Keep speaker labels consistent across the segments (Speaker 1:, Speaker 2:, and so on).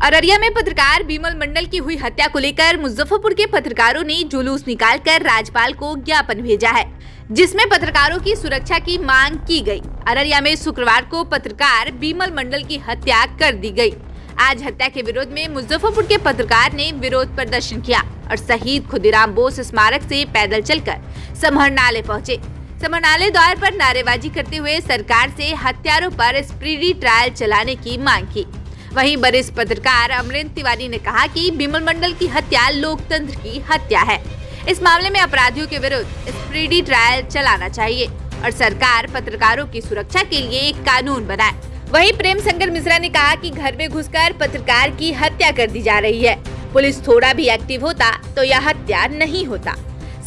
Speaker 1: अररिया में पत्रकार बिमल मंडल की हुई हत्या को लेकर मुजफ्फरपुर के पत्रकारों ने जुलूस निकालकर राज्यपाल को ज्ञापन भेजा है, जिसमें पत्रकारों की सुरक्षा की मांग की गई। अररिया में शुक्रवार को पत्रकार बिमल मंडल की हत्या कर दी गई। आज हत्या के विरोध में मुजफ्फरपुर के पत्रकार ने विरोध प्रदर्शन किया और शहीद खुदीराम बोस स्मारक से पैदल चलकर समाहरणालय पहुंचे। समाहरणालय द्वार पर नारेबाजी करते हुए सरकार से हत्यारों पर स्पीडी ट्रायल चलाने की मांग की। वहीं वरिष्ठ पत्रकार अमरेंद्र तिवारी ने कहा कि बिमल मंडल की हत्या लोकतंत्र की हत्या है। इस मामले में अपराधियों के विरुद्ध स्पीडी ट्रायल चलाना चाहिए और सरकार पत्रकारों की सुरक्षा के लिए एक कानून बनाए। वहीं प्रेम शंकर मिश्रा ने कहा कि घर में घुसकर पत्रकार की हत्या कर दी जा रही है। पुलिस थोड़ा भी एक्टिव होता तो यह हत्या नहीं होता।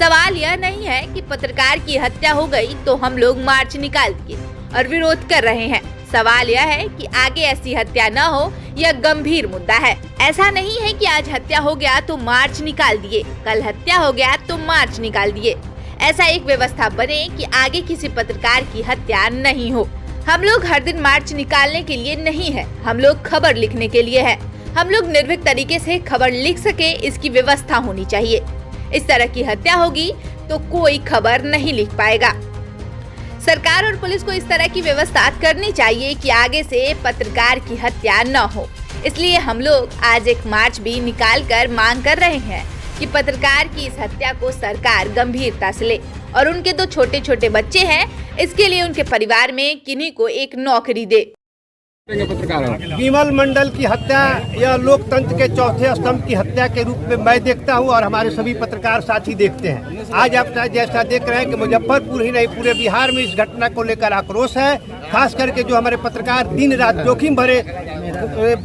Speaker 1: सवाल यह नहीं है कि पत्रकार की हत्या हो गई तो हम लोग मार्च निकाल दिए और विरोध कर रहे हैं। सवाल यह है कि आगे ऐसी हत्या न हो, यह गंभीर मुद्दा है। ऐसा नहीं है कि आज हत्या हो गया तो मार्च निकाल दिए, कल हत्या हो गया तो मार्च निकाल दिए। ऐसा एक व्यवस्था बने कि आगे किसी पत्रकार की हत्या नहीं हो। हम लोग हर दिन मार्च निकालने के लिए नहीं है, हम लोग खबर लिखने के लिए है। हम लोग निर्भीक तरीके से खबर लिख सके, इसकी व्यवस्था होनी चाहिए। इस तरह की हत्या होगी तो कोई खबर नहीं लिख पाएगा। सरकार और पुलिस को इस तरह की व्यवस्था करनी चाहिए कि आगे से पत्रकार की हत्या न हो। इसलिए हम लोग आज एक मार्च भी निकालकर मांग कर रहे हैं कि पत्रकार की इस हत्या को सरकार गंभीरता से ले और उनके दो छोटे छोटे बच्चे हैं, इसके लिए उनके परिवार में किन्हीं को एक नौकरी दे।
Speaker 2: बिमल मंडल की हत्या यह लोकतंत्र के चौथे स्तंभ की हत्या के रूप में मैं देखता हूं और हमारे सभी पत्रकार साथी देखते हैं। आज आप जैसा देख रहे हैं कि मुजफ्फरपुर ही नहीं पूरे बिहार में इस घटना को लेकर आक्रोश है। खास करके जो हमारे पत्रकार दिन रात जोखिम भरे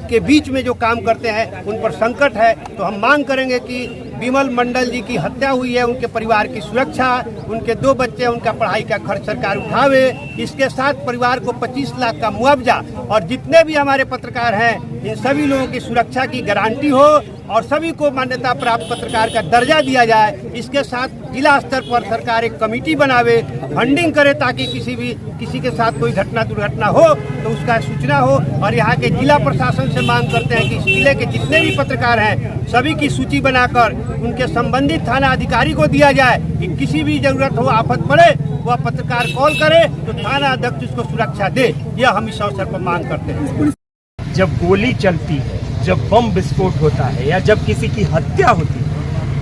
Speaker 2: के बीच में जो काम करते हैं उन पर संकट है। तो हम मांग करेंगे कि बिमल मंडल जी की हत्या हुई है, उनके परिवार की सुरक्षा, उनके दो बच्चे, उनका पढ़ाई का खर्च सरकार उठावे। इसके साथ परिवार को 25 लाख का मुआवजा और जितने भी हमारे पत्रकार हैं इन सभी लोगों की सुरक्षा की गारंटी हो और सभी को मान्यता प्राप्त पत्रकार का दर्जा दिया जाए। इसके साथ जिला स्तर पर सरकार एक कमेटी बनावे, फंडिंग करे ताकि किसी के साथ कोई घटना दुर्घटना हो तो उसका सूचना हो। और यहाँ के जिला प्रशासन से मांग करते हैं कि इस जिले के जितने भी पत्रकार हैं सभी की सूची बनाकर उनके संबंधित थाना अधिकारी को दिया जाए कि किसी भी जरूरत हो, आफत पड़े, वह पत्रकार कॉल करे तो थाना अध्यक्ष उसको सुरक्षा दे। यह हम इस अवसर पर मांग करते हैं।
Speaker 3: जब गोली चलती है, जब बम विस्फोट होता है या जब किसी की हत्या होती है,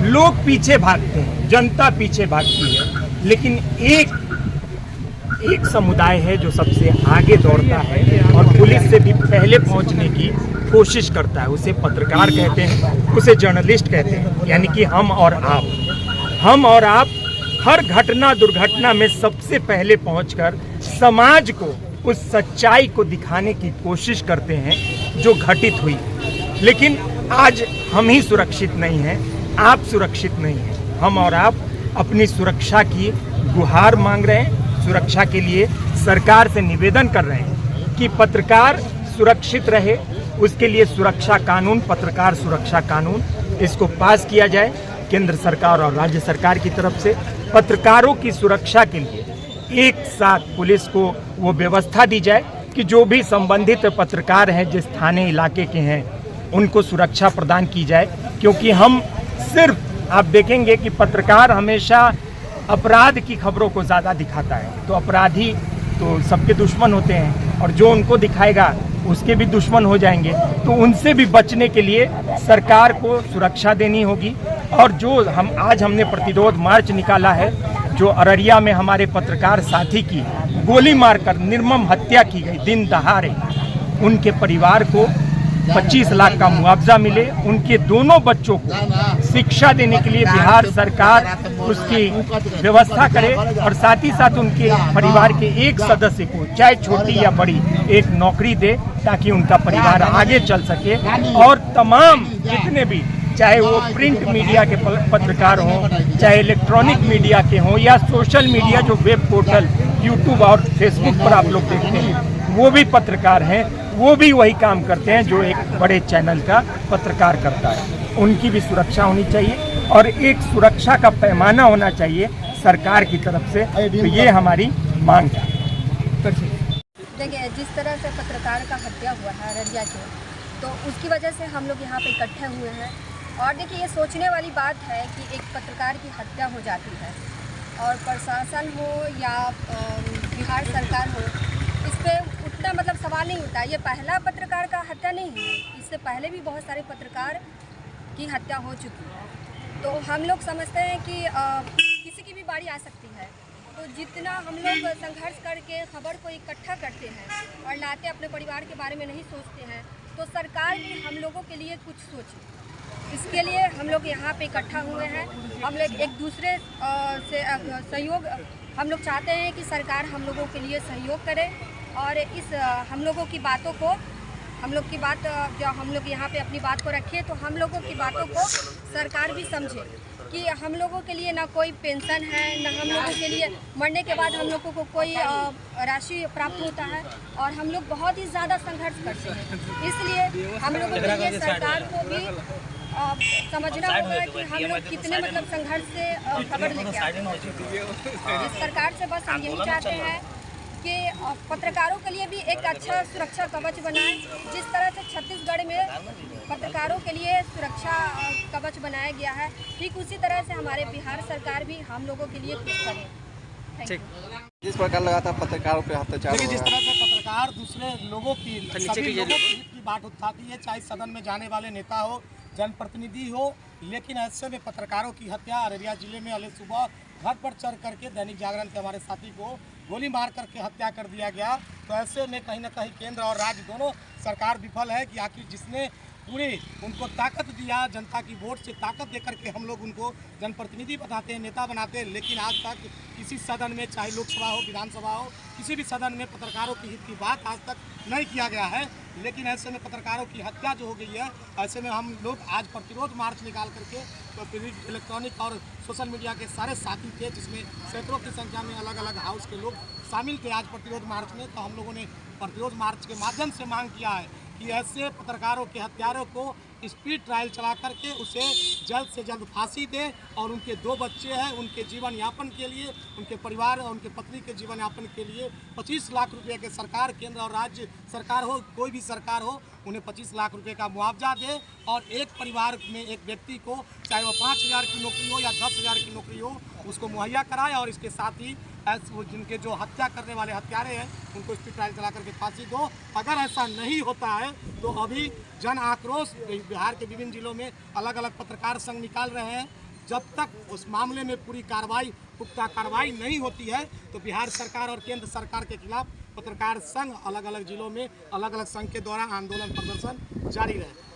Speaker 3: लोग पीछे भागते हैं, जनता पीछे भागती है, लेकिन एक समुदाय है जो सबसे आगे दौड़ता है और पुलिस से भी पहले पहुंचने की कोशिश करता है। उसे पत्रकार कहते हैं, उसे जर्नलिस्ट कहते हैं, यानी कि हम और आप हर घटना दुर्घटना में सबसे पहले पहुंचकर समाज को उस सच्चाई को दिखाने की कोशिश करते हैं जो घटित हुई। लेकिन आज हम ही सुरक्षित नहीं हैं, आप सुरक्षित नहीं हैं। हम और आप अपनी सुरक्षा की गुहार मांग रहे हैं, सुरक्षा के लिए सरकार से निवेदन कर रहे हैं कि पत्रकार सुरक्षित रहे। उसके लिए सुरक्षा कानून, पत्रकार सुरक्षा कानून, इसको पास किया जाए केंद्र सरकार और राज्य सरकार की तरफ से। पत्रकारों की सुरक्षा के लिए एक साथ पुलिस को वो व्यवस्था दी जाए कि जो भी संबंधित पत्रकार हैं जिस थाने इलाके के हैं उनको सुरक्षा प्रदान की जाए। क्योंकि हम सिर्फ आप देखेंगे कि पत्रकार हमेशा अपराध की खबरों को ज़्यादा दिखाता है, तो अपराधी तो सबके दुश्मन होते हैं और जो उनको दिखाएगा उसके भी दुश्मन हो जाएंगे। तो उनसे भी बचने के लिए सरकार को सुरक्षा देनी होगी। और जो आज हमने प्रतिरोध मार्च निकाला है, जो अररिया में हमारे पत्रकार साथी की गोली मारकर निर्मम हत्या की गई दिन दहाड़े, उनके परिवार को 25 लाख का मुआवजा मिले, उनके दोनों बच्चों को शिक्षा देने के लिए बिहार सरकार उसकी व्यवस्था करे और साथ ही साथ उनके परिवार के एक सदस्य को चाहे छोटी या बड़ी एक नौकरी दे ताकि उनका परिवार आगे चल सके। और तमाम जितने भी, चाहे वो प्रिंट मीडिया के पत्रकार हों, चाहे इलेक्ट्रॉनिक मीडिया के हों या सोशल मीडिया जो वेब पोर्टल यूट्यूब और फेसबुक पर आप लोग देखते हैं, वो भी पत्रकार हैं, वो भी वही काम करते हैं जो एक बड़े चैनल का पत्रकार करता है। उनकी भी सुरक्षा होनी चाहिए और एक सुरक्षा का पैमाना होना चाहिए सरकार की तरफ से। तो ये हमारी मांग है।
Speaker 4: देखिए, जिस तरह से पत्रकार का हत्या हुआ है अररिया के, तो उसकी वजह से हम लोग यहाँ पे इकट्ठे हुए हैं। और देखिए, ये सोचने वाली बात है कि एक पत्रकार की हत्या हो जाती है और प्रशासन हो या बिहार सरकार हो, इस पर उतना मतलब सवाल नहीं उठता। ये पहला पत्रकार का हत्या नहीं है, इससे पहले भी बहुत सारे पत्रकार की हत्या हो चुकी है। तो हम लोग समझते हैं कि किसी की भी बारी आ सकती है। तो जितना हम लोग संघर्ष करके खबर को इकट्ठा करते हैं और लाते अपने परिवार के बारे में नहीं सोचते हैं, तो सरकार भी हम लोगों के लिए कुछ सोचे। इसके लिए हम लोग यहाँ पे इकट्ठा हुए हैं। हम लोग एक दूसरे से सहयोग, हम लोग चाहते हैं कि सरकार हम लोगों के लिए सहयोग करे और इस हम लोगों की बातों को, हम लोग की बात, जब हम लोग यहाँ पे अपनी बात को रखें तो हम लोगों की बातों को सरकार भी समझे कि हम लोगों के लिए ना कोई पेंशन है, ना हम लोगों के लिए मरने के बाद हम लोगों को कोई राशि प्राप्त होता है और हम लोग बहुत ही ज़्यादा संघर्ष करते हैं। इसलिए हम लोगों के लिए सरकार को भी समझना होगा कि हम लोग कितने मतलब संघर्ष से खबर लेके आते हैं। इस सरकार से बस हम यही चाहते हैं कि पत्रकारों के लिए भी एक अच्छा सुरक्षा कवच बनाए। जिस तरह से छत्तीसगढ़ में पत्रकारों के लिए सुरक्षा कवच बनाया गया है, ठीक उसी तरह से हमारे बिहार सरकार भी हम लोगों के लिए कुछ करे।
Speaker 5: जिस प्रकार लगातार पत्रकारों पे अत्याचार,
Speaker 6: देखिए, जिस तरह से पत्रकार दूसरे लोगों की, सभी लोगों की हित की बात उठाती है, चाहे सदन में जाने वाले नेता हो, जनप्रतिनिधि हो, लेकिन ऐसे में पत्रकारों की हत्या अररिया जिले में अल सुबह घर पर चढ़ करके दैनिक जागरण के हमारे साथी को गोली मार करके हत्या कर दिया गया। तो ऐसे में कहीं ना कहीं केंद्र और राज्य दोनों सरकार विफल है कि आखिर जिसने पूरे उनको ताकत दिया, जनता की वोट से ताकत दे करके हम लोग उनको जनप्रतिनिधि बनाते हैं, नेता बनाते हैं, लेकिन आज तक किसी सदन में, चाहे लोकसभा हो, विधानसभा हो, किसी भी सदन में पत्रकारों की हित की बात आज तक नहीं किया गया है। लेकिन ऐसे में पत्रकारों की हत्या जो हो गई है, ऐसे में हम लोग आज प्रतिरोध मार्च निकाल करके, तो इलेक्ट्रॉनिक और सोशल मीडिया के सारे साथी थे, जिसमें सैकड़ों की संख्या में अलग अलग हाउस के लोग शामिल थे आज प्रतिरोध मार्च में। तो हम लोगों ने प्रतिरोध मार्च के माध्यम से मांग किया है कि ऐसे पत्रकारों के हत्यारों को स्पीड ट्रायल चला करके उसे जल्द से जल्द फांसी दे और उनके 2 बच्चे हैं, उनके जीवन यापन के लिए, उनके परिवार और उनके पत्नी के जीवन यापन के लिए 25 लाख रुपए के सरकार, केंद्र और राज्य सरकार हो, कोई भी सरकार हो, उन्हें 25 लाख रुपए का मुआवजा दे और एक परिवार में एक व्यक्ति को, चाहे वो 5,000 की नौकरी हो या 10,000 की नौकरी हो, उसको मुहैया कराए और इसके साथ ही जिनके जो हत्या करने वाले हत्यारे हैं उनको स्पीड ट्रायल चला करके फांसी दो। अगर ऐसा नहीं होता है तो अभी जन आक्रोश बिहार के विभिन्न जिलों में अलग अलग पत्रकार संघ निकाल रहे हैं। जब तक उस मामले में पूरी कार्रवाई, पुख्ता कार्रवाई नहीं होती है तो बिहार सरकार और केंद्र सरकार के खिलाफ पत्रकार संघ अलग अलग जिलों में अलग अलग संघ के द्वारा आंदोलन प्रदर्शन जारी रहे।